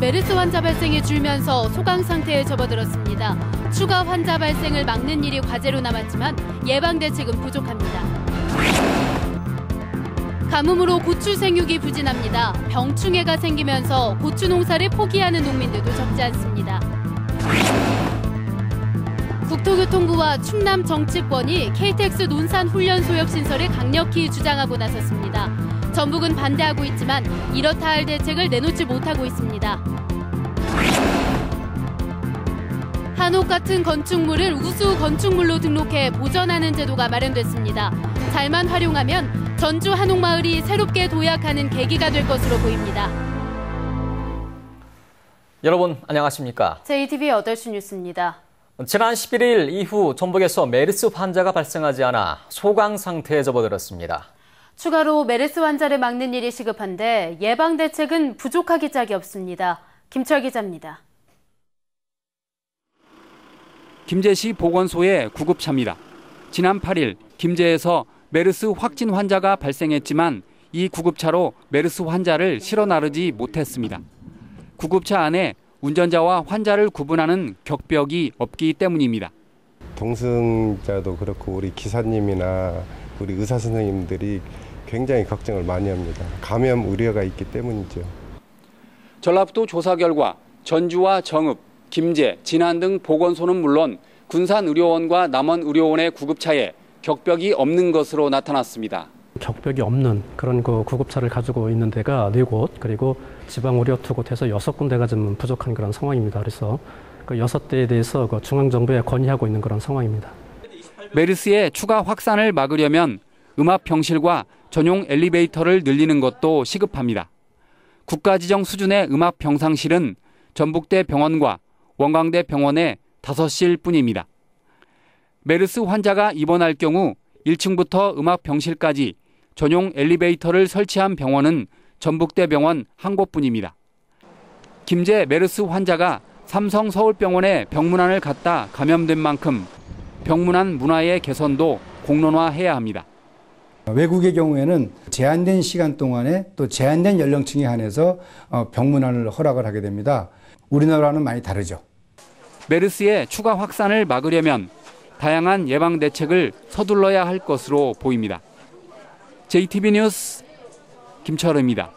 메르스 환자 발생이 줄면서 소강 상태에 접어들었습니다. 추가 환자 발생을 막는 일이 과제로 남았지만 예방 대책은 부족합니다. 가뭄으로 고추 생육이 부진합니다. 병충해가 생기면서 고추 농사를 포기하는 농민들도 적지 않습니다. 국토교통부와 충남 정치권이 KTX 논산 훈련 소역 신설을 강력히 주장하고 나섰습니다. 전북은 반대하고 있지만 이렇다 할 대책을 내놓지 못하고 있습니다. 한옥 같은 건축물을 우수 건축물로 등록해 보전하는 제도가 마련됐습니다. 잘만 활용하면 전주 한옥마을이 새롭게 도약하는 계기가 될 것으로 보입니다. 여러분 안녕하십니까? JTBC 8시 뉴스입니다. 지난 11일 이후 전북에서 메르스 환자가 발생하지 않아 소강 상태에 접어들었습니다. 추가로 메르스 환자를 막는 일이 시급한데 예방 대책은 부족하기 짝이 없습니다. 김철 기자입니다. 김제시 보건소의 구급차입니다. 지난 8일 김제에서 메르스 확진 환자가 발생했지만 이 구급차로 메르스 환자를 실어 나르지 못했습니다. 구급차 안에 운전자와 환자를 구분하는 격벽이 없기 때문입니다. 동승자도 그렇고 우리 기사님이나 우리 의사 선생님들이 굉장히 걱정을 많이 합니다. 감염 우려가 있기 때문이죠. 전라북도 조사 결과 전주와 정읍, 김제, 진안 등 보건소는 물론 군산의료원과 남원의료원의 구급차에 격벽이 없는 것으로 나타났습니다. 격벽이 없는 그런 구급차를 가지고 있는 데가 4곳, 그리고 지방의료 2곳에서 6군데가 좀 부족한 그런 상황입니다. 그래서 그 6대에 대해서 중앙정부에 건의하고 있는 그런 상황입니다. 메르스의 추가 확산을 막으려면 음압병실과 전용 엘리베이터를 늘리는 것도 시급합니다. 국가지정 수준의 음압병상실은 전북대 병원과 원광대 병원에 5실 뿐입니다. 메르스 환자가 입원할 경우 1층부터 음압병실까지 전용 엘리베이터를 설치한 병원은 전북대병원 한 곳뿐입니다. 김제 메르스 환자가 삼성 서울병원에 병문안을 갖다 감염된 만큼 병문안 문화의 개선도 공론화해야 합니다. 외국의 경우에는 제한된 시간 동안에 또 제한된 연령층에 한해서 병문안을 허락을 하게 됩니다. 우리나라는 많이 다르죠. 메르스의 추가 확산을 막으려면 다양한 예방 대책을 서둘러야 할 것으로 보입니다. JTBC 뉴스 김철우입니다.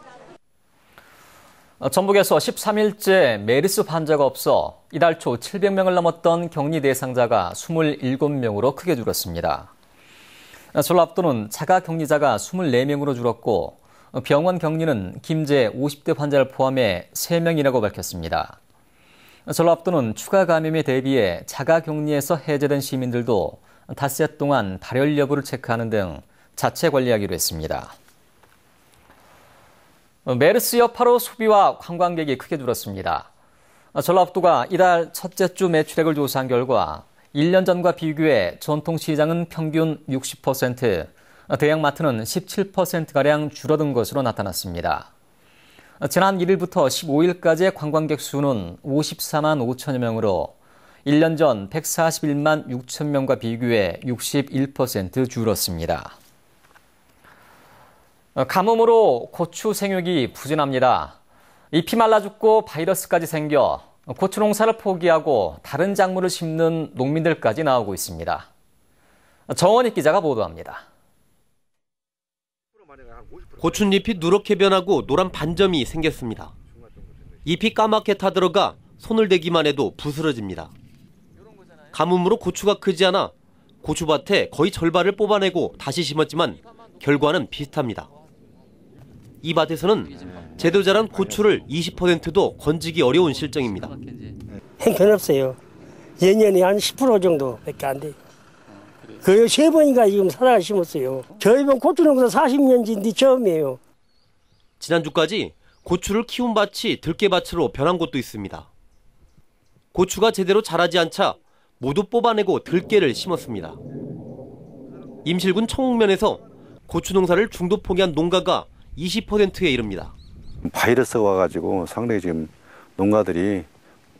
전북에서 13일째 메르스 환자가 없어 이달 초 700명을 넘었던 격리 대상자가 27명으로 크게 줄었습니다. 전라북도는 자가 격리자가 24명으로 줄었고 병원 격리는 김제 50대 환자를 포함해 3명이라고 밝혔습니다. 전라북도는 추가 감염에 대비해 자가 격리에서 해제된 시민들도 닷새 동안 발열 여부를 체크하는 등 자체 관리하기로 했습니다. 메르스 여파로 소비와 관광객이 크게 줄었습니다. 전라북도가 이달 첫째 주 매출액을 조사한 결과 1년 전과 비교해 전통시장은 평균 60%, 대형마트는 17%가량 줄어든 것으로 나타났습니다. 지난 1일부터 15일까지의 관광객 수는 54만 5천여 명으로 1년 전 141만 6천 명과 비교해 61% 줄었습니다. 가뭄으로 고추 생육이 부진합니다. 잎이 말라 죽고 바이러스까지 생겨 고추 농사를 포기하고 다른 작물을 심는 농민들까지 나오고 있습니다. 정원익 기자가 보도합니다. 고추잎이 누렇게 변하고 노란 반점이 생겼습니다. 잎이 까맣게 타들어가 손을 대기만 해도 부스러집니다. 가뭄으로 고추가 크지 않아 고추밭에 거의 절반을 뽑아내고 다시 심었지만 결과는 비슷합니다. 이 밭에서는 제대로 자란 고추를 20%도 건지기 어려운 실정입니다. 형편없어요. 예년에 한 10% 정도밖에 안 돼요. 거의 3번인가 지금 사다가 심었어요. 저희 번 고추 농사 40년인데 처음이에요. 지난주까지 고추를 키운 밭이 들깨밭으로 변한 곳도 있습니다. 고추가 제대로 자라지 않자 모두 뽑아내고 들깨를 심었습니다. 임실군 청옥면에서 고추 농사를 중도 포기한 농가가 20%에 이릅니다. 바이러스가 와가지고 상당히 지금 농가들이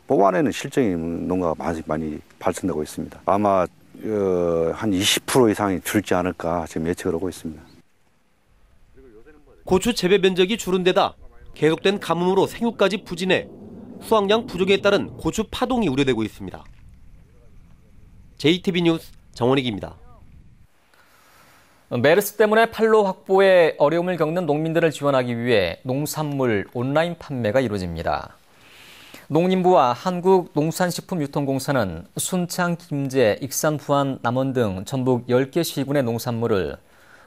뽑아내는 실정이 농가가 많이 발생되고 있습니다. 아마 한 20% 이상이 줄지 않을까 지금 예측을 하고 있습니다. 고추 재배 면적이 줄은 데다 계속된 가뭄으로 생육까지 부진해 수확량 부족에 따른 고추 파동이 우려되고 있습니다. JTB 뉴스 정원익입니다. 메르스 때문에 판로 확보에 어려움을 겪는 농민들을 지원하기 위해 농산물 온라인 판매가 이루어집니다. 농림부와 한국농산식품유통공사는 순창, 김제, 익산, 부안, 남원 등 전북 10개 시군의 농산물을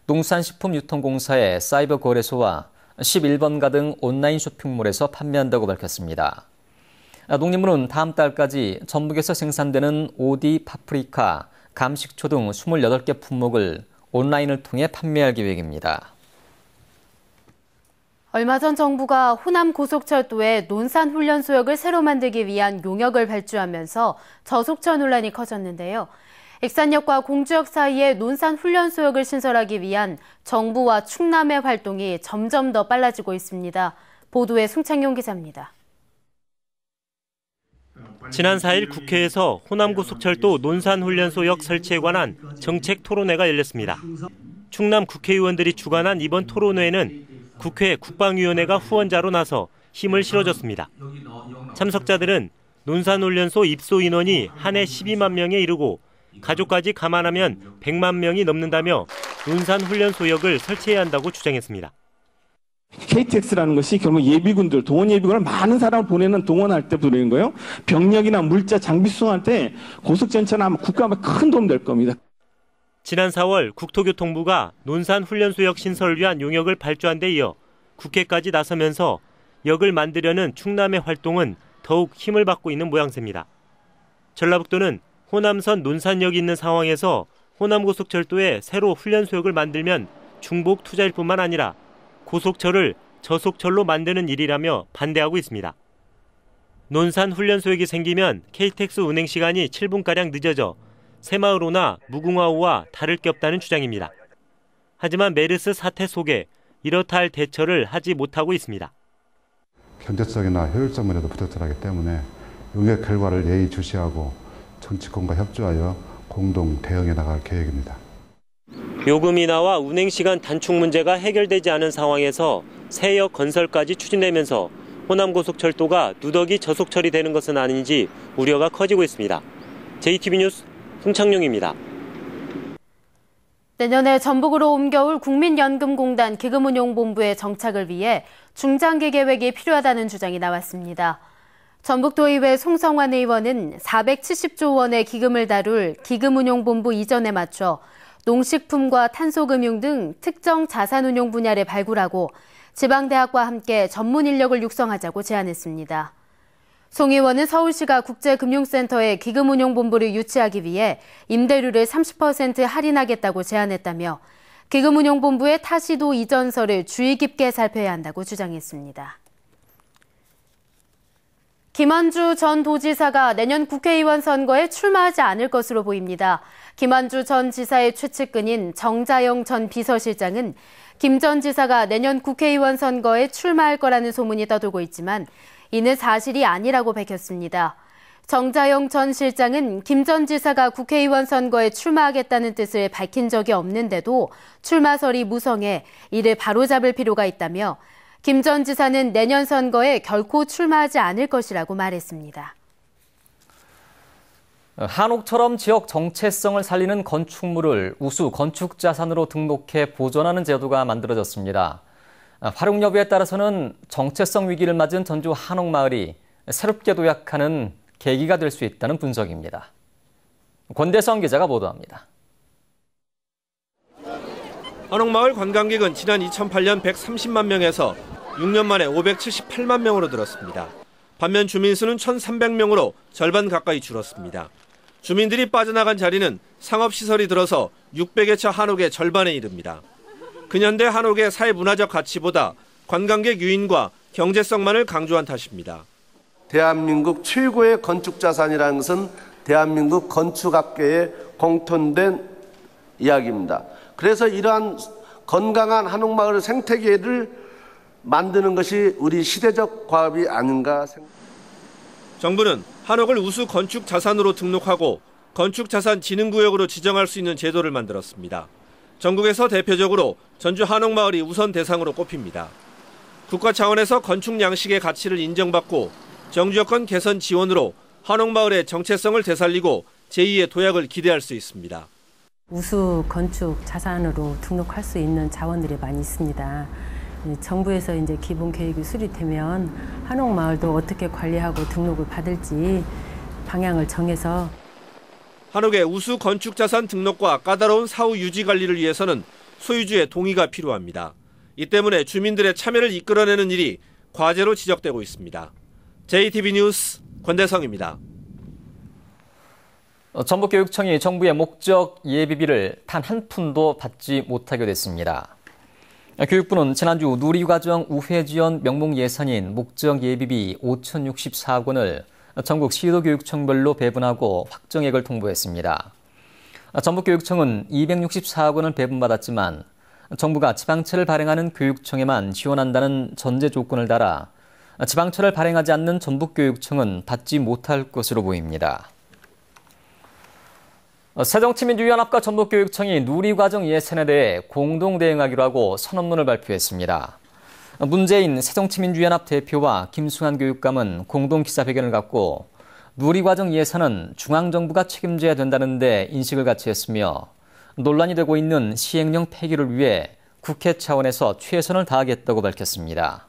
농산식품유통공사의 사이버 거래소와 11번가 등 온라인 쇼핑몰에서 판매한다고 밝혔습니다. 농림부는 다음 달까지 전북에서 생산되는 오디, 파프리카, 감식초 등 28개 품목을 온라인을 통해 판매할 계획입니다. 얼마 전 정부가 호남 고속철도에 논산훈련소역을 새로 만들기 위한 용역을 발주하면서 저속철 논란이 커졌는데요. 익산역과 공주역 사이에 논산훈련소역을 신설하기 위한 정부와 충남의 활동이 점점 더 빨라지고 있습니다. 보도에 송창용 기자입니다. 지난 4일 국회에서 호남고속철도 논산훈련소역 설치에 관한 정책 토론회가 열렸습니다. 충남 국회의원들이 주관한 이번 토론회에는 국회 국방위원회가 후원자로 나서 힘을 실어줬습니다. 참석자들은 논산훈련소 입소 인원이 한 해 12만 명에 이르고 가족까지 감안하면 100만 명이 넘는다며 논산훈련소역을 설치해야 한다고 주장했습니다. KTX라는 것이 결국 예비군들, 동원 예비군을 많은 사람을 보내는 동원할 때 보내는 거예요. 병력이나 물자, 장비 수송할 때 고속전차나 국가가 큰 도움 될 겁니다. 지난 4월 국토교통부가 논산훈련소역 신설을 위한 용역을 발주한 데 이어 국회까지 나서면서 역을 만들려는 충남의 활동은 더욱 힘을 받고 있는 모양새입니다. 전라북도는 호남선 논산역이 있는 상황에서 호남고속철도에 새로 훈련소역을 만들면 중복 투자일 뿐만 아니라 고속철을 저속철로 만드는 일이라며 반대하고 있습니다. 논산훈련소역이 생기면 KTX 운행 시간이 7분가량 늦어져 새마을호나 무궁화호와 다를 게 없다는 주장입니다. 하지만 메르스 사태 속에 이렇다 할 대처를 하지 못하고 있습니다. 경제성이나 효율성 면에도 부탁드리기 때문에 용역 결과를 예의주시하고 정치권과 협조하여 공동 대응해 나갈 계획입니다. 요금 인하와 운행 시간 단축 문제가 해결되지 않은 상황에서 새역 건설까지 추진되면서 호남고속철도가 누더기 저속철이 되는 것은 아닌지 우려가 커지고 있습니다. JTB 뉴스 송창용입니다. 내년에 전북으로 옮겨올 국민연금공단 기금운용본부의 정착을 위해 중장기 계획이 필요하다는 주장이 나왔습니다. 전북도의회 송성환 의원은 470조 원의 기금을 다룰 기금운용본부 이전에 맞춰 농식품과 탄소금융 등 특정 자산운용 분야를 발굴하고 지방대학과 함께 전문 인력을 육성하자고 제안했습니다. 송 의원은 서울시가 국제금융센터에 기금운용본부를 유치하기 위해 임대료를 30% 할인하겠다고 제안했다며 기금운용본부의 타시도 이전서를 주의 깊게 살펴야 한다고 주장했습니다. 김한주 전 도지사가 내년 국회의원 선거에 출마하지 않을 것으로 보입니다. 김한주 전 지사의 최측근인 정자영 전 비서실장은 김 전 지사가 내년 국회의원 선거에 출마할 거라는 소문이 떠돌고 있지만 이는 사실이 아니라고 밝혔습니다. 정자영 전 실장은 김 전 지사가 국회의원 선거에 출마하겠다는 뜻을 밝힌 적이 없는데도 출마설이 무성해 이를 바로잡을 필요가 있다며 김 전 지사는 내년 선거에 결코 출마하지 않을 것이라고 말했습니다. 한옥처럼 지역 정체성을 살리는 건축물을 우수 건축자산으로 등록해 보존하는 제도가 만들어졌습니다. 활용 여부에 따라서는 정체성 위기를 맞은 전주 한옥마을이 새롭게 도약하는 계기가 될 수 있다는 분석입니다. 권대성 기자가 보도합니다. 한옥마을 관광객은 지난 2008년 130만 명에서 6년 만에 578만 명으로 늘었습니다. 반면 주민 수는 1,300명으로 절반 가까이 줄었습니다. 주민들이 빠져나간 자리는 상업시설이 들어서 600여 채 한옥의 절반에 이릅니다. 근현대 한옥의 사회문화적 가치보다 관광객 유인과 경제성만을 강조한 탓입니다. 대한민국 최고의 건축자산이라는 것은 대한민국 건축학계의 공통된 이야기입니다. 그래서 이러한 건강한 한옥마을 생태계를 만드는 것이 우리 시대적 과업이 아닌가 생각합니다. 정부는 한옥을 우수 건축자산으로 등록하고 건축자산진흥구역으로 지정할 수 있는 제도를 만들었습니다. 전국에서 대표적으로 전주 한옥마을이 우선 대상으로 꼽힙니다. 국가 차원에서 건축 양식의 가치를 인정받고 정주 여건 개선 지원으로 한옥마을의 정체성을 되살리고 제2의 도약을 기대할 수 있습니다. 우수 건축 자산으로 등록할 수 있는 자원들이 많이 있습니다. 정부에서 이제 기본 계획이 수립되면 한옥마을도 어떻게 관리하고 등록을 받을지 방향을 정해서 한옥의 우수 건축 자산 등록과 까다로운 사후 유지 관리를 위해서는 소유주의 동의가 필요합니다. 이 때문에 주민들의 참여를 이끌어내는 일이 과제로 지적되고 있습니다. JTB 뉴스 권대성입니다. 전북교육청이 정부의 목적 예비비를 단 한 푼도 받지 못하게 됐습니다. 교육부는 지난주 누리과정 우회 지원 명목 예산인 목적 예비비 5,064억 원을 전국 시도교육청별로 배분하고 확정액을 통보했습니다. 전북교육청은 264억 원을 배분받았지만 정부가 지방채를 발행하는 교육청에만 지원한다는 전제 조건을 달아 지방채를 발행하지 않는 전북교육청은 받지 못할 것으로 보입니다. 새정치민주연합과 전북교육청이 누리과정 예산에 대해 공동 대응하기로 하고 선언문을 발표했습니다. 문재인 새정치민주연합 대표와 김승환 교육감은 공동 기자회견을 갖고 누리과정 예산은 중앙정부가 책임져야 된다는 데 인식을 같이 했으며 논란이 되고 있는 시행령 폐기를 위해 국회 차원에서 최선을 다하겠다고 밝혔습니다.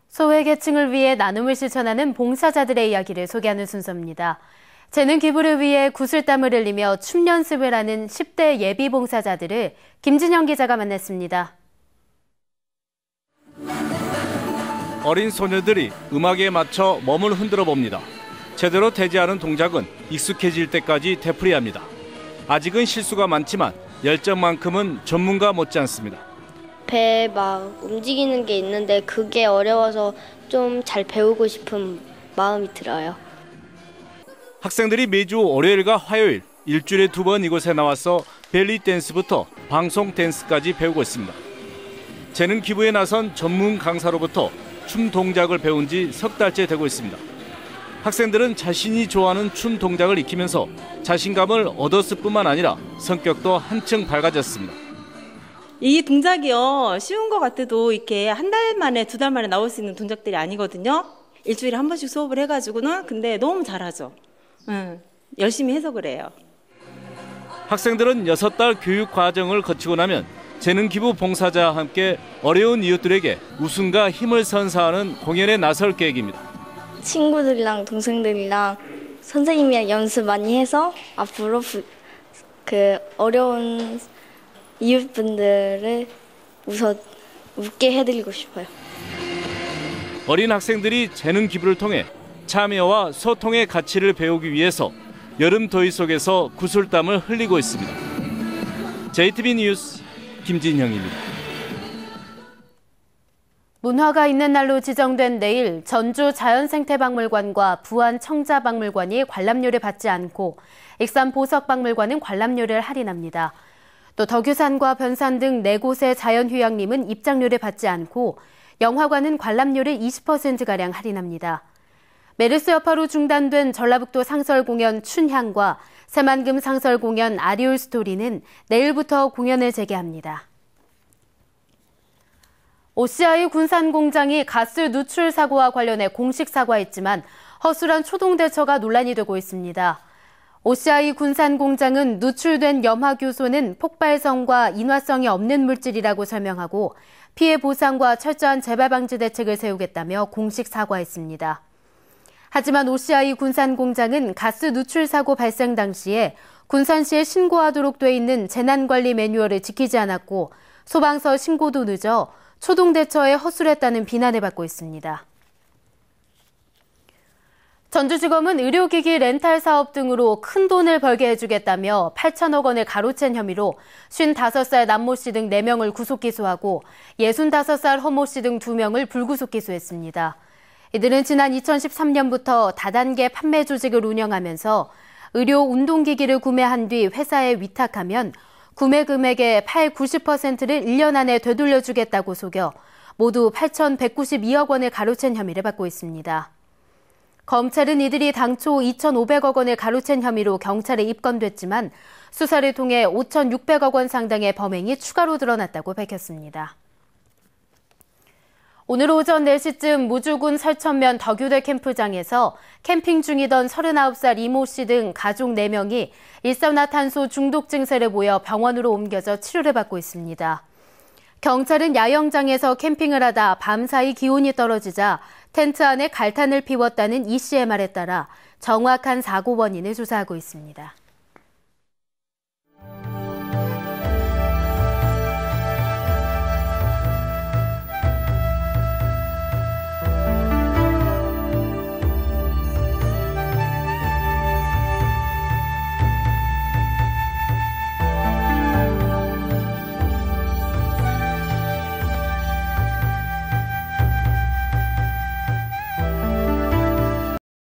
소외계층을 위해 나눔을 실천하는 봉사자들의 이야기를 소개하는 순서입니다. 재능 기부를 위해 구슬땀을 흘리며 춤 연습을 하는 10대 예비 봉사자들을 김진영 기자가 만났습니다. 어린 소녀들이 음악에 맞춰 몸을 흔들어 봅니다. 제대로 되지 않은 동작은 익숙해질 때까지 되풀이합니다. 아직은 실수가 많지만 열정만큼은 전문가 못지않습니다. 배에 막 움직이는 게 있는데 그게 어려워서 좀 잘 배우고 싶은 마음이 들어요. 학생들이 매주 월요일과 화요일 일주일에 2번 이곳에 나와서 벨리 댄스부터 방송 댄스까지 배우고 있습니다. 재능 기부에 나선 전문 강사로부터 춤 동작을 배운 지 석 달째 되고 있습니다. 학생들은 자신이 좋아하는 춤 동작을 익히면서 자신감을 얻었을 뿐만 아니라 성격도 한층 밝아졌습니다. 이 동작이요, 쉬운 것 같아도 이렇게 한 달 만에, 2달 만에 나올 수 있는 동작들이 아니거든요. 일주일에 한 번씩 수업을 해가지고는 근데 너무 잘하죠. 열심히 해서 그래요. 학생들은 6달 교육 과정을 거치고 나면 재능 기부 봉사자와 함께 어려운 이웃들에게 웃음과 힘을 선사하는 공연에 나설 계획입니다. 친구들이랑 동생들이랑 선생님이랑 연습 많이 해서 앞으로 그 어려운 이웃분들을 웃게 해드리고 싶어요. 어린 학생들이 재능 기부를 통해 참여와 소통의 가치를 배우기 위해서 여름 더위 속에서 구슬땀을 흘리고 있습니다. JTB 뉴스 김진형입니다. 문화가 있는 날로 지정된 내일 전주 자연생태박물관과 부안 청자박물관이 관람료를 받지 않고 익산 보석박물관은 관람료를 할인합니다. 또 덕유산과 변산 등 4곳의 자연휴양림은 입장료를 받지 않고 영화관은 관람료를 20%가량 할인합니다. 메르스 여파로 중단된 전라북도 상설공연 춘향과 새만금 상설공연 아리올 스토리는 내일부터 공연을 재개합니다. OCI 군산공장이 가스 누출 사고와 관련해 공식 사과했지만 허술한 초동 대처가 논란이 되고 있습니다. OCI 군산공장은 누출된 염화교소는 폭발성과 인화성이 없는 물질이라고 설명하고 피해 보상과 철저한 재발 방지 대책을 세우겠다며 공식 사과했습니다. 하지만 OCI 군산공장은 가스 누출 사고 발생 당시에 군산시에 신고하도록 돼 있는 재난관리 매뉴얼을 지키지 않았고 소방서 신고도 늦어 초동 대처에 허술했다는 비난을 받고 있습니다. 전주지검은 의료기기 렌탈 사업 등으로 큰 돈을 벌게 해주겠다며 8천억 원을 가로챈 혐의로 55살 남모 씨 등 4명을 구속 기소하고 65살 허모 씨 등 2명을 불구속 기소했습니다. 이들은 지난 2013년부터 다단계 판매 조직을 운영하면서 의료 운동기기를 구매한 뒤 회사에 위탁하면 구매 금액의 90%를 1년 안에 되돌려주겠다고 속여 모두 8,192억 원을 가로챈 혐의를 받고 있습니다. 검찰은 이들이 당초 2,500억 원을 가로챈 혐의로 경찰에 입건됐지만 수사를 통해 5,600억 원 상당의 범행이 추가로 드러났다고 밝혔습니다. 오늘 오전 4시쯤 무주군 설천면 덕유대 캠프장에서 캠핑 중이던 39살 이모 씨 등 가족 4명이 일산화탄소 중독 증세를 보여 병원으로 옮겨져 치료를 받고 있습니다. 경찰은 야영장에서 캠핑을 하다 밤사이 기온이 떨어지자 텐트 안에 갈탄을 피웠다는 이 씨의 말에 따라 정확한 사고 원인을 조사하고 있습니다.